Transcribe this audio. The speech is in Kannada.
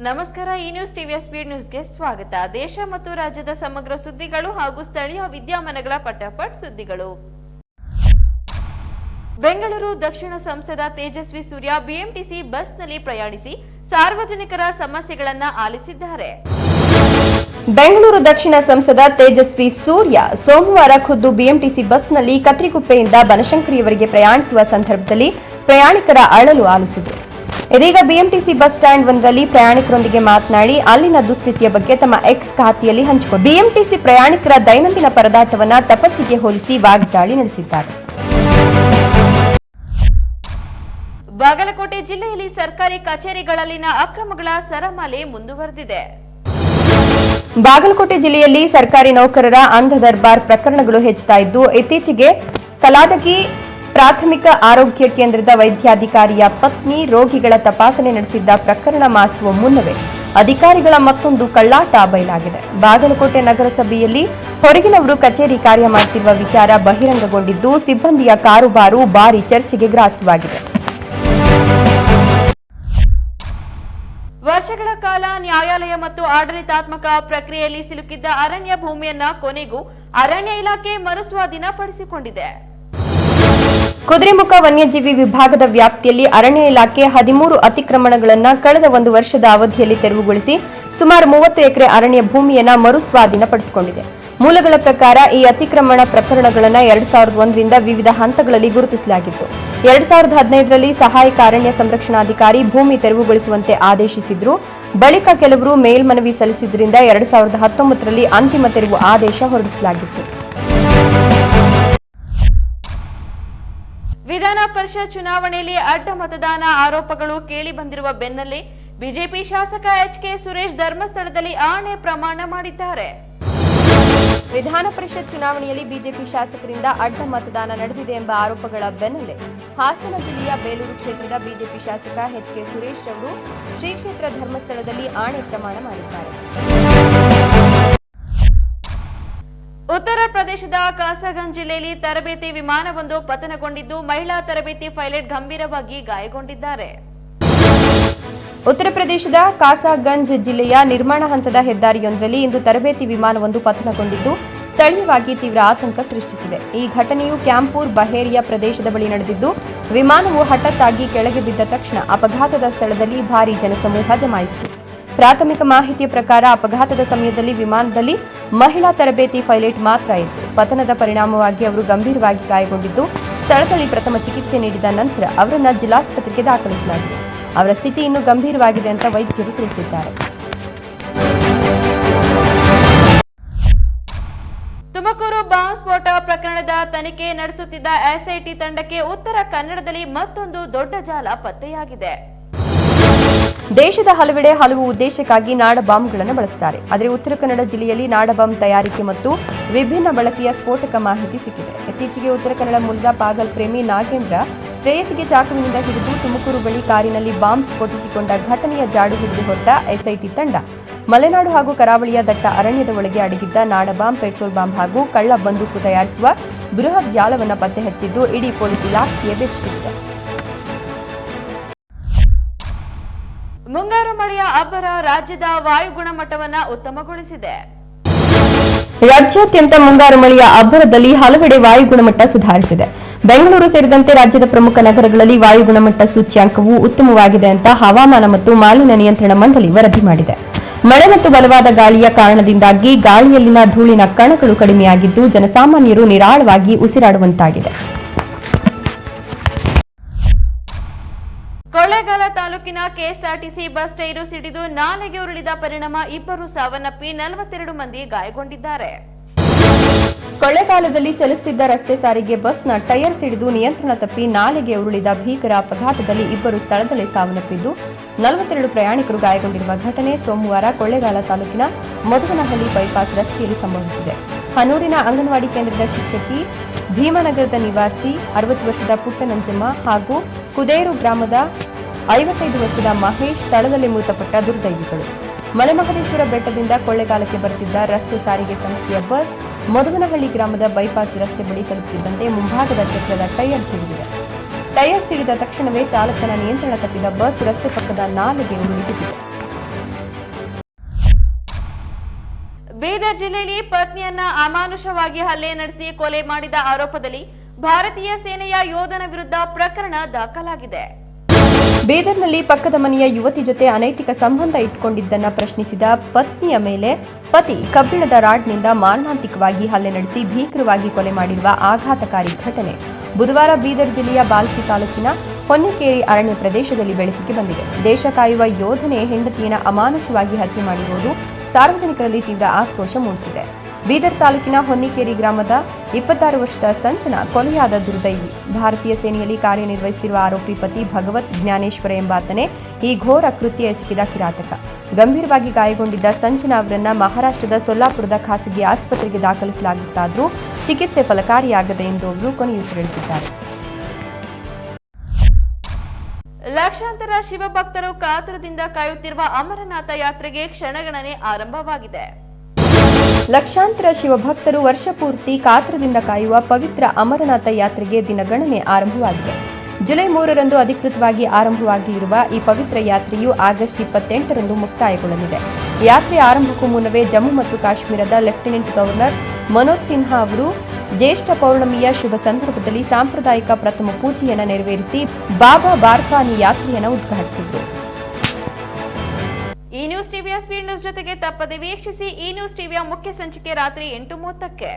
ನಮಸ್ಕಾರ. ಈ ನ್ಯೂಸ್ ಟಿವಿಯ ಸ್ಪೀಡ್ ನ್ಯೂಸ್ಗೆ ಸ್ವಾಗತ. ದೇಶ ಮತ್ತು ರಾಜ್ಯದ ಸಮಗ್ರ ಸುದ್ದಿಗಳು ಹಾಗೂ ಸ್ಥಳೀಯ ವಿದ್ಯಮಾನಗಳ ಪಟಾಪಟ್ ಸುದ್ದಿಗಳು. ಬೆಂಗಳೂರು ದಕ್ಷಿಣ ಸಂಸದ ತೇಜಸ್ವಿ ಸೂರ್ಯ ಬಿಎಂಟಿಸಿ ಬಸ್ನಲ್ಲಿ ಪ್ರಯಾಣಿಸಿ ಸಾರ್ವಜನಿಕರ ಸಮಸ್ಯೆಗಳನ್ನು ಆಲಿಸಿದ್ದಾರೆ. ಬೆಂಗಳೂರು ದಕ್ಷಿಣ ಸಂಸದ ತೇಜಸ್ವಿ ಸೂರ್ಯ ಸೋಮವಾರ ಖುದ್ದು ಬಿಎಂಟಿಸಿ ಬಸ್ನಲ್ಲಿ ಕತ್ರಿಗುಪ್ಪೆಯಿಂದ ಬನಶಂಕರಿಯವರೆಗೆ ಪ್ರಯಾಣಿಸುವ ಸಂದರ್ಭದಲ್ಲಿ ಪ್ರಯಾಣಿಕರ ಅಳಲು ಆಲಿಸಿದರು. ಇದೀಗ ಬಿಎಂಟಿಸಿ ಬಸ್ ಸ್ಟ್ಯಾಂಡ್ ಒಂದರಲ್ಲಿ ಪ್ರಯಾಣಿಕರೊಂದಿಗೆ ಮಾತನಾಡಿ ಅಲ್ಲಿನ ದುಸ್ಥಿತಿಯ ಬಗ್ಗೆ ತಮ್ಮ ಎಕ್ಸ್ ಖಾತೆಯಲ್ಲಿ ಹಂಚಿಕೊಂಡರು. ಬಿಎಂಟಿಸಿ ಪ್ರಯಾಣಿಕರ ದೈನಂದಿನ ಪರದಾಟವನ್ನು ತಪಸ್ಸಿಗೆ ಹೋಲಿಸಿ ವಾಗ್ದಾಳಿ ನಡೆಸಿದ್ದಾರೆ. ಬಾಗಲಕೋಟೆ ಜಿಲ್ಲೆಯಲ್ಲಿ ಸರ್ಕಾರಿ ಕಚೇರಿಗಳಲ್ಲಿನ ಅಕ್ರಮಗಳ ಸರಮಾಲೆ ಮುಂದುವರೆದಿದೆ. ಬಾಗಲಕೋಟೆ ಜಿಲ್ಲೆಯಲ್ಲಿ ಸರ್ಕಾರಿ ನೌಕರರ ಅಂಧ ದರ್ಬಾರ್ ಪ್ರಕರಣಗಳು ಹೆಚ್ಚುತ್ತಾ ಇದ್ದು, ಇತ್ತೀಚೆಗೆ ಕಲಾದಗಿ ಪ್ರಾಥಮಿಕ ಆರೋಗ್ಯ ಕೇಂದ್ರದ ವೈದ್ಯಾಧಿಕಾರಿಯ ಪತ್ನಿ ರೋಗಿಗಳ ತಪಾಸಣೆ ನಡೆಸಿದ್ದ ಪ್ರಕರಣ ಮಾಸುವ ಮುನ್ನವೇ ಅಧಿಕಾರಿಗಳ ಮತ್ತೊಂದು ಕಳ್ಳಾಟ ಬಯಲಾಗಿದೆ. ಬಾಗಲಕೋಟೆ ನಗರಸಭೆಯಲ್ಲಿ ಹೊರಗಿನವರು ಕಚೇರಿ ಕಾರ್ಯ ಮಾಡುತ್ತಿರುವ ವಿಚಾರ ಬಹಿರಂಗಗೊಂಡಿದ್ದು, ಸಿಬ್ಬಂದಿಯ ಕಾರುಬಾರು ಭಾರಿ ಚರ್ಚೆಗೆ ಗ್ರಾಸವಾಗಿದೆ. ವರ್ಷಗಳ ಕಾಲ ನ್ಯಾಯಾಲಯ ಮತ್ತು ಆಡಳಿತಾತ್ಮಕ ಪ್ರಕ್ರಿಯೆಯಲ್ಲಿ ಸಿಲುಕಿದ್ದ ಅರಣ್ಯ ಭೂಮಿಯನ್ನ ಕೊನೆಗೂ ಅರಣ್ಯ ಇಲಾಖೆ ಮರುಸ್ವಾಧೀನಪಡಿಸಿಕೊಂಡಿದೆ. ಕುದುರೆಮುಖ ವನ್ಯಜೀವಿ ವಿಭಾಗದ ವ್ಯಾಪ್ತಿಯಲ್ಲಿ ಅರಣ್ಯ ಇಲಾಖೆ 13 ಅತಿಕ್ರಮಣಗಳನ್ನು ಕಳೆದ 1 ವರ್ಷದ ಅವಧಿಯಲ್ಲಿ ತೆರವುಗೊಳಿಸಿ ಸುಮಾರು 30 ಎಕರೆ ಅರಣ್ಯ ಭೂಮಿಯನ್ನು ಮರುಸ್ವಾಧೀನಪಡಿಸಿಕೊಂಡಿದೆ. ಮೂಲಗಳ ಪ್ರಕಾರ ಈ ಅತಿಕ್ರಮಣ ಪ್ರಕರಣಗಳನ್ನು 2001ರಿಂದ ವಿವಿಧ ಹಂತಗಳಲ್ಲಿ ಗುರುತಿಸಲಾಗಿತ್ತು. 2015ರಲ್ಲಿ ಸಹಾಯಕ ಅರಣ್ಯ ಸಂರಕ್ಷಣಾಧಿಕಾರಿ ಭೂಮಿ ತೆರವುಗೊಳಿಸುವಂತೆ ಆದೇಶಿಸಿದ್ರು. ಬಳಿಕ ಕೆಲವರು ಮೇಲ್ಮನವಿ ಸಲ್ಲಿಸಿದ್ರಿಂದ 2019ರಲ್ಲಿ ಅಂತಿಮ ತೆರವು ಆದೇಶ ಹೊರಡಿಸಲಾಗಿತ್ತು. ವಿಧಾನ ಪರಿಷತ್ ಚುನಾವಣೆಯಲ್ಲಿ ಅಡ್ಡ ಮತದಾನ ಆರೋಪಗಳು ಕೇಳಿ ಬಂದಿರುವ ಬೆನ್ನಲ್ಲೇ ಬಿಜೆಪಿ ಶಾಸಕ ಎಚ್ಕೆ ಸುರೇಶ್ ಧರ್ಮಸ್ಥಳದಲ್ಲಿ ಆಣೆ ಪ್ರಮಾಣ ಮಾಡಿದ್ದಾರೆ. ವಿಧಾನ ಪರಿಷತ್ ಚುನಾವಣೆಯಲ್ಲಿ ಬಿಜೆಪಿ ಶಾಸಕರಿಂದ ಅಡ್ಡ ಮತದಾನ ನಡೆದಿದೆ ಎಂಬ ಆರೋಪಗಳ ಬೆನ್ನಲ್ಲೇ ಹಾಸನ ಜಿಲ್ಲೆಯ ಬೇಲೂರು ಕ್ಷೇತ್ರದ ಬಿಜೆಪಿ ಶಾಸಕ ಎಚ್ಕೆ ಸುರೇಶ್ ಅವರು ಶ್ರೀ ಕ್ಷೇತ್ರ ಧರ್ಮಸ್ಥಳದಲ್ಲಿ ಆಣೆ ಪ್ರಮಾಣ ಮಾಡಿದ್ದಾರೆ. ಉತ್ತರ ಪ್ರದೇಶದ ಕಾಸಾಗಂಜ್ ಜಿಲ್ಲೆಯಲ್ಲಿ ತರಬೇತಿ ವಿಮಾನವೊಂದು ಪತನಗೊಂಡಿದ್ದು, ಮಹಿಳಾ ತರಬೇತಿ ಪೈಲಟ್ ಗಂಭೀರವಾಗಿ ಗಾಯಗೊಂಡಿದ್ದಾರೆ. ಉತ್ತರ ಪ್ರದೇಶದ ಕಾಸಾಗಂಜ್ ಜಿಲ್ಲೆಯ ನಿರ್ಮಾಣ ಹಂತದ ಹೆದ್ದಾರಿಯೊಂದರಲ್ಲಿ ಇಂದು ತರಬೇತಿ ವಿಮಾನವೊಂದು ಪತನಗೊಂಡಿದ್ದು, ಸ್ಥಳೀಯವಾಗಿ ತೀವ್ರ ಆತಂಕ ಸೃಷ್ಟಿಸಿದೆ. ಈ ಘಟನೆಯು ಕ್ಯಾಂಪೂರ್ ಬಹೇರಿಯಾ ಪ್ರದೇಶದ ಬಳಿ ನಡೆದಿದ್ದು, ವಿಮಾನವು ಹಠಾತ್ತಾಗಿ ಕೆಳಗೆ ಬಿದ್ದ ತಕ್ಷಣ ಅಪಘಾತದ ಸ್ಥಳದಲ್ಲಿ ಭಾರೀ ಜನಸಮೂಹ ಜಮಾಯಿಸಿತು. ಪ್ರಾಥಮಿಕ ಮಾಹಿತಿಯ ಪ್ರಕಾರ ಅಪಘಾತದ ಸಮಯದಲ್ಲಿ ವಿಮಾನದಲ್ಲಿ ಮಹಿಳಾ ತರಬೇತಿ ಪೈಲಟ್ ಮಾತ್ರ ಇತ್ತು. ಪತನದ ಪರಿಣಾಮವಾಗಿ ಅವರು ಗಂಭೀರವಾಗಿ ಗಾಯಗೊಂಡಿದ್ದು, ಸ್ಥಳದಲ್ಲಿ ಪ್ರಥಮ ಚಿಕಿತ್ಸೆ ನೀಡಿದ ನಂತರ ಅವರನ್ನು ಜಿಲ್ಲಾಸ್ಪತ್ರೆಗೆ ದಾಖಲಿಸಲಾಗಿದೆ. ಅವರ ಸ್ಥಿತಿ ಇನ್ನೂ ಗಂಭೀರವಾಗಿದೆ ಅಂತ ವೈದ್ಯರು ತಿಳಿಸಿದ್ದಾರೆ. ತುಮಕೂರು ಬಾಂಬ್ ಸ್ಫೋಟ ಪ್ರಕರಣದ ತನಿಖೆ ನಡೆಸುತ್ತಿದ್ದ ಎಸ್ಐಟಿ ತಂಡಕ್ಕೆ ಉತ್ತರ ಕನ್ನಡದಲ್ಲಿ ಮತ್ತೊಂದು ದೊಡ್ಡ ಜಾಲ ಪತ್ತೆಯಾಗಿದೆ. ದೇಶದ ಹಲವೆಡೆ ಹಲವು ಉದ್ದೇಶಕ್ಕಾಗಿ ನಾಡ ಬಾಂಬ್ಗಳನ್ನು ಬಳಸುತ್ತಾರೆ. ಆದರೆ ಉತ್ತರ ಕನ್ನಡ ಜಿಲ್ಲೆಯಲ್ಲಿ ನಾಡ ಬಾಂಬ್ ತಯಾರಿಕೆ ಮತ್ತು ವಿಭಿನ್ನ ಬಳಕೆಯ ಸ್ಫೋಟಕ ಮಾಹಿತಿ ಸಿಕ್ಕಿದೆ. ಇತ್ತೀಚೆಗೆ ಉತ್ತರ ಕನ್ನಡ ಮೂಲದ ಪಾಗಲ್ ಪ್ರೇಮಿ ನಾಗೇಂದ್ರ ಪ್ರೇಯಸಿಗೆ ಚಾಕುವಿನಿಂದ ಹಿಡಿದು ತುಮಕೂರು ಬಳಿ ಕಾರಿನಲ್ಲಿ ಬಾಂಬ್ ಸ್ಫೋಟಿಸಿಕೊಂಡ ಘಟನೆಯ ಜಾಡು ಹಿಡಿದು ಹೊರಟ ಎಸ್ಐಟಿ ತಂಡ ಮಲೆನಾಡು ಹಾಗೂ ಕರಾವಳಿಯ ದಟ್ಟ ಅರಣ್ಯದ ಒಳಗೆ ಅಡಗಿದ್ದ ನಾಡ ಬಾಂಬ್, ಪೆಟ್ರೋಲ್ ಬಾಂಬ್ ಹಾಗೂ ಕಳ್ಳ ಬಂದೂಕು ತಯಾರಿಸುವ ಬೃಹತ್ ಜಾಲವನ್ನು ಪತ್ತೆ ಹಚ್ಚಿದ್ದು ಇಡೀ ಪೊಲೀಸ್ ಇಲಾಖೆಯ ಬೆಚ್ಚಗಿದೆ. ಮುಂಗಾರು ಮಳೆಯ ಅಬ್ಬರ ರಾಜ್ಯದ ವಾಯು ಗುಣಮಟ್ಟವನ್ನು ಉತ್ತಮಗೊಳಿಸಿದೆ. ರಾಜ್ಯಾದ್ಯಂತ ಮುಂಗಾರು ಮಳೆಯ ಅಬ್ಬರದಲ್ಲಿ ಹಲವೆಡೆ ವಾಯು ಗುಣಮಟ್ಟ ಸುಧಾರಿಸಿದೆ. ಬೆಂಗಳೂರು ಸೇರಿದಂತೆ ರಾಜ್ಯದ ಪ್ರಮುಖ ನಗರಗಳಲ್ಲಿ ವಾಯು ಗುಣಮಟ್ಟ ಸೂಚ್ಯಂಕವು ಉತ್ತಮವಾಗಿದೆ ಅಂತ ಹವಾಮಾನ ಮತ್ತು ಮಾಲಿನ್ಯ ನಿಯಂತ್ರಣ ಮಂಡಳಿ ವರದಿ ಮಾಡಿದೆ. ಮಳೆ ಮತ್ತು ಬಲವಾದ ಗಾಳಿಯ ಕಾರಣದಿಂದಾಗಿ ಗಾಳಿಯಲ್ಲಿನ ಧೂಳಿನ ಕಣಗಳು ಕಡಿಮೆಯಾಗಿದ್ದು, ಜನಸಾಮಾನ್ಯರು ನಿರಾಳವಾಗಿ ಉಸಿರಾಡುವಂತಾಗಿದೆ. ಕೊಳ್ಳೇಗಾಲ ತಾಲೂಕಿನ ಕೆಎಸ್ಆರ್ಟಿಸಿ ಬಸ್ ಟೈರು ಸಿಡಿದು ನಾಲೆಗೆ ಉರುಳಿದ ಪರಿಣಾಮ 2 ಸಾವನ್ನಪ್ಪಿ 42 ಮಂದಿ ಗಾಯಗೊಂಡಿದ್ದಾರೆ. ಕೊಳ್ಳೇಗಾಲದಲ್ಲಿ ಚಲಿಸುತ್ತಿದ್ದ ರಸ್ತೆ ಸಾರಿಗೆ ಬಸ್ನ ಟೈರ್ ಸಿಡಿದು ನಿಯಂತ್ರಣ ತಪ್ಪಿ ನಾಲೆಗೆ ಉರುಳಿದ ಭೀಕರ ಅಪಘಾತದಲ್ಲಿ 2 ಸ್ಥಳದಲ್ಲೇ ಸಾವನ್ನಪ್ಪಿದ್ದು 42 ಪ್ರಯಾಣಿಕರು ಗಾಯಗೊಂಡಿರುವ ಘಟನೆ ಸೋಮವಾರ ಕೊಳ್ಳೇಗಾಲ ತಾಲೂಕಿನ ಮಧುವನಹಳ್ಳಿ ಬೈಪಾಸ್ ರಸ್ತೆಯಲ್ಲಿ ಸಂಭವಿಸಿದೆ. ಹನೂರಿನ ಅಂಗನವಾಡಿ ಕೇಂದ್ರದ ಶಿಕ್ಷಕಿ, ಭೀಮನಗರದ ನಿವಾಸಿ 60 ವರ್ಷದ ಪುಟ್ಟನಂಜಮ್ಮ ಹಾಗೂ ಕುದೇರು ಗ್ರಾಮದ 55 ವರ್ಷದ ಮಹೇಶ್ ಸ್ಥಳದಲ್ಲಿ ಮೃತಪಟ್ಟ ದುರ್ದೈವಿಗಳು. ಮಲೆಮಹದೇಶ್ವರ ಬೆಟ್ಟದಿಂದ ಕೊಳ್ಳೇಗಾಲಕ್ಕೆ ಬರುತ್ತಿದ್ದ ರಸ್ತೆ ಸಾರಿಗೆ ಸಂಸ್ಥೆಯ ಬಸ್ ಮಧುವನಹಳ್ಳಿ ಗ್ರಾಮದ ಬೈಪಾಸ್ ರಸ್ತೆ ಬಳಿ ತಲುಪುತ್ತಿದ್ದಂತೆ ಮುಂಭಾಗದ ಚಕ್ರದ ಟೈರ್ ಸಿಡಿದಿದೆ. ಟೈರ್ ಸಿಡಿದ ತಕ್ಷಣವೇ ಚಾಲಕನ ನಿಯಂತ್ರಣ ತಪ್ಪಿದ ಬಸ್ ರಸ್ತೆ ಪಕ್ಕದ ನಾಲೆಗೆ ಉರುಳಿಬಿದ್ದಿದೆ. ಬೀದರ್ ಜಿಲ್ಲೆಯಲ್ಲಿ ಪತ್ನಿಯನ್ನ ಅಮಾನುಷವಾಗಿ ಹಲ್ಲೆ ನಡೆಸಿ ಕೊಲೆ ಮಾಡಿದ ಆರೋಪದಲ್ಲಿ ಭಾರತೀಯ ಸೇನೆಯ ಯೋಧನ ವಿರುದ್ಧ ಪ್ರಕರಣ ದಾಖಲಾಗಿದೆ. ಬೀದರ್ನಲ್ಲಿ ಪಕ್ಕದ ಮನೆಯ ಯುವತಿ ಜೊತೆ ಅನೈತಿಕ ಸಂಬಂಧ ಇಟ್ಟುಕೊಂಡಿದ್ದನ್ನ ಪ್ರಶ್ನಿಸಿದ ಪತ್ನಿಯ ಮೇಲೆ ಪತಿ ಕಬ್ಬಿಣದ ರಾಡ್ನಿಂದ ಮಾರಣಾಂತಿಕವಾಗಿ ಹಲ್ಲೆ ನಡೆಸಿ ಭೀಕರವಾಗಿ ಕೊಲೆ ಮಾಡಿರುವ ಆಘಾತಕಾರಿ ಘಟನೆ ಬುಧವಾರ ಬೀದರ್ ಜಿಲ್ಲೆಯ ಬಾಲ್ಕಿ ತಾಲೂಕಿನ ಹೊನ್ನಿಕೇರಿ ಅರಣ್ಯ ಪ್ರದೇಶದಲ್ಲಿ ಬೆಳಕಿಗೆ ಬಂದಿದೆ. ದೇಶ ಕಾಯುವ ಯೋಧನೆ ಹೆಂಡತಿಯನ್ನು ಅಮಾನುಷವಾಗಿ ಹತ್ಯೆ ಮಾಡಿರುವುದು ಸಾರ್ವಜನಿಕರಲ್ಲಿ ತೀವ್ರ ಆಕ್ರೋಶ ಮೂಡಿಸಿದೆ. ಬೀದರ್ ತಾಲೂಕಿನ ಹೊನ್ನಿಕೇರಿ ಗ್ರಾಮದ 26 ವರ್ಷದ ಸಂಜನಾ ಕೊಲೆಯಾದ ದುರ್ದೈವಿ. ಭಾರತೀಯ ಸೇನೆಯಲ್ಲಿ ಕಾರ್ಯನಿರ್ವಹಿಸುತ್ತಿರುವ ಆರೋಪಿ ಪತಿ ಭಗವತ್ ಜ್ಞಾನೇಶ್ವರ ಎಂಬಾತನೇ ಈ ಘೋರ ಕೃತ್ಯ ಎಸಗಿದ ಕಿರಾತಕ. ಗಂಭೀರವಾಗಿ ಗಾಯಗೊಂಡಿದ್ದ ಸಂಜನಾ ಅವರನ್ನ ಮಹಾರಾಷ್ಟ್ರದ ಸೊಲ್ಲಾಪುರದ ಖಾಸಗಿ ಆಸ್ಪತ್ರೆಗೆ ದಾಖಲಿಸಲಾಗಿತ್ತಾದರೂ ಚಿಕಿತ್ಸೆ ಫಲಕಾರಿಯಾಗದೆ ಎಂದು ಅವರು ಕೊನೆಯುಸಿರೆಳೆದಿದ್ದಾರೆ. ಲಕ್ಷಾಂತರ ಶಿವಭಕ್ತರು ಕಾತುರದಿಂದ ಕಾಯುತ್ತಿರುವ ಅಮರನಾಥ ಯಾತ್ರೆಗೆ ಕ್ಷಣಗಣನೆ ಆರಂಭವಾಗಿದೆ. ಲಕ್ಷಾಂತರ ಶಿವಭಕ್ತರು ವರ್ಷಪೂರ್ತಿ ಕಾತುರದಿಂದ ಕಾಯುವ ಪವಿತ್ರ ಅಮರನಾಥ ಯಾತ್ರೆಗೆ ದಿನಗಣನೆ ಆರಂಭವಾಗಿದೆ. ಜುಲೈ 3ರಂದು ಅಧಿಕೃತವಾಗಿ ಆರಂಭವಾಗಿರುವ ಈ ಪವಿತ್ರ ಯಾತ್ರೆಯು ಆಗಸ್ಟ್ 28ರಂದು ಮುಕ್ತಾಯಗೊಳ್ಳಲಿದೆ. ಯಾತ್ರೆ ಆರಂಭಕ್ಕೂ ಮುನ್ನವೇ ಜಮ್ಮು ಮತ್ತು ಕಾಶ್ಮೀರದ ಲೆಫ್ಟಿನೆಂಟ್ ಗವರ್ನರ್ ಮನೋಜ್ ಸಿನ್ಹಾ ಅವರು ಜ್ಯೇಷ್ಠ ಪೌರ್ಣಮಿಯ ಶುಭ ಸಂದರ್ಭದಲ್ಲಿ ಸಾಂಪ್ರದಾಯಿಕ ಪ್ರಥಮ ಪೂಜೆಯನ್ನು ನೆರವೇರಿಸಿ ಬಾಬಾ ಬಾರ್ಕಾನಿ ಯಾತ್ರೆಯನ್ನು ಉದ್ಘಾಟಿಸಿದರು. ಈ ನ್ಯೂಸ್ ಟಿವಿಯ ಸ್ಪೀಡ್ ನ್ಯೂಸ್ ಜೊತೆಗೆ ತಪ್ಪದೆ ವೀಕ್ಷಿಸಿ. ಈ ನ್ಯೂಸ್ ಟಿವಿಯ ಮುಖ್ಯ ಸಂಚಿಕೆ ರಾತ್ರಿ 8:30ಕ್ಕೆ.